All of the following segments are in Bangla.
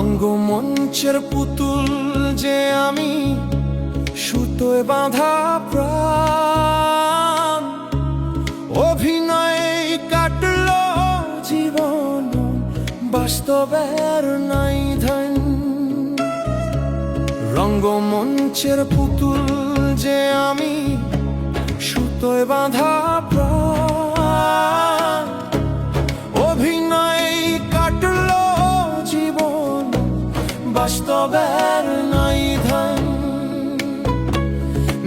রঙ্গমঞ্চের পুতুল যে আমি, সুতোয় বাঁধা প্রাণ। অভিনয়ে কাটলো জীবন, বাস্তবের নাই ধান। রঙ্গমঞ্চের পুতুল যে আমি, সুতোয় বাঁধা প্রাণ। অভিনয়ে কাটলো জীবন, বাস্তবের নাই ধান।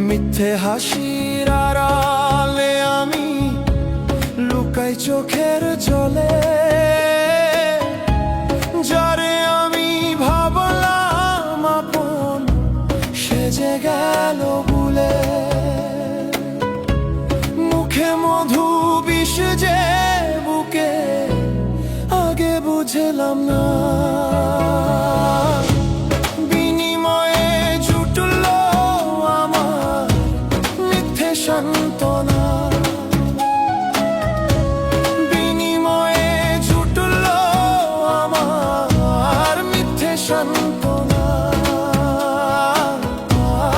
মিথ্যে হাসির আড়ালে আমি লুকাই চোখের জলে, যারে আমি ভাবলাম আপন সেজে গেল ভুলে। মুখে মধু বিষ যে বুকে, আগে বুঝলাম না। বিনিময়ে জুটলো আমার মিথ্যে সান্ত্বনা। বিনিময়ে জুটলো আমার মিথ্যে সান্ত্বনা,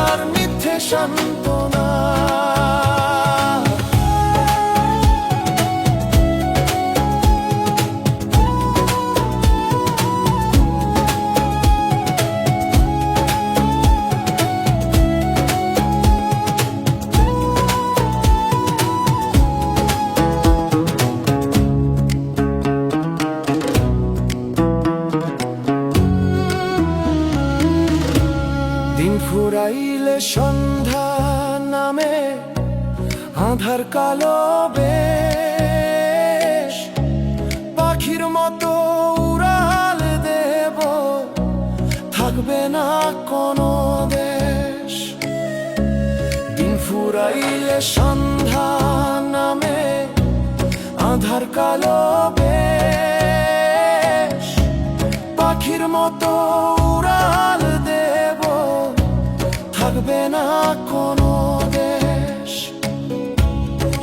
আর মিথ্যে সান্ত্বনা। দিন ফুরাইলে সন্ধ্যা নামে, আঁধার কালো বেশ। পাখির মতো উড়াল দেব, থাকবে না কোনো দেশ। দিন ফুরাইলে সন্ধ্যা নামে, আঁধার কালো বেশ। পাখির মতো উড়াল দেব, থাকবে না কোনো দেশ।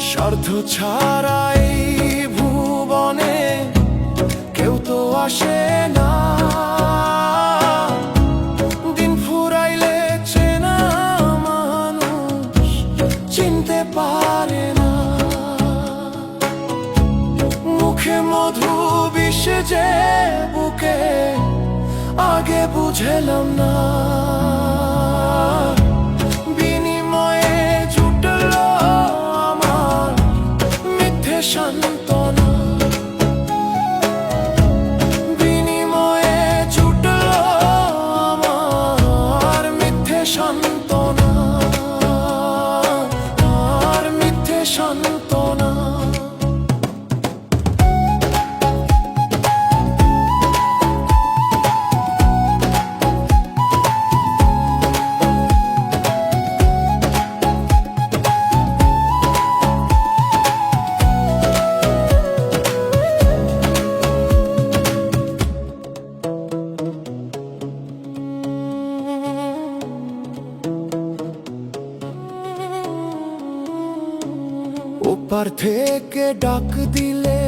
স্বার্থ ছাড়াই ভুবনে কেউ তো আসে না। দিন ফুরাইলে চেনা মানুষ চিনতে পারে না। মুখে মধু বিষ যে বুকে, আগে বুঝলাম না। বিনিময়ে জুটলো আমার মিথ্যে সান্ত্বনা। বিনিময়ে জুটলো আমার মিথ্যে সান্ত্বনা, আর মিথ্যে সান্ত্বনা। ওপার থেকে ডাক দিলে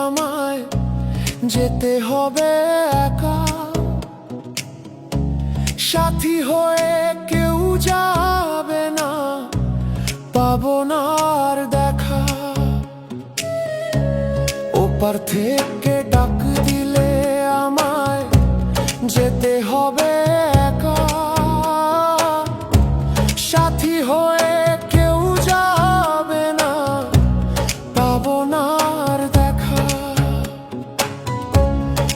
আমায় যেতে হবে একা। সাথী হয়ে কেউ যাবে না, পাবো না আর দেখা। ওপার থেকে ডাক দিলে আমায় যেতে হবে একা। সাথী হয়ে কেউ যাবে না, পাবো না আর দেখা।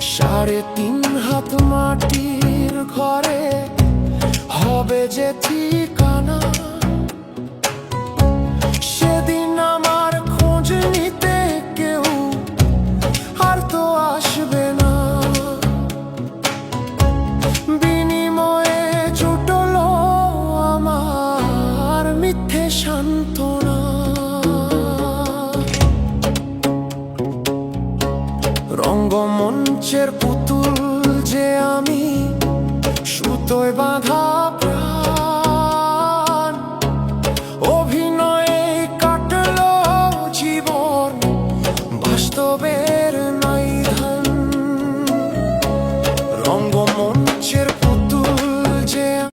3.5 হাত মাটির ঘরে হবে যে ঠিকানা। সেদিন আমার খোঁজ নিতে কেউ আর তো আসবে না। বিনিময়ে জুটলো আমার মিথ্যে সান্ত্বনা। রঙ্গমঞ্চের পুতুল যে আমি, সুতোয় বাঁধা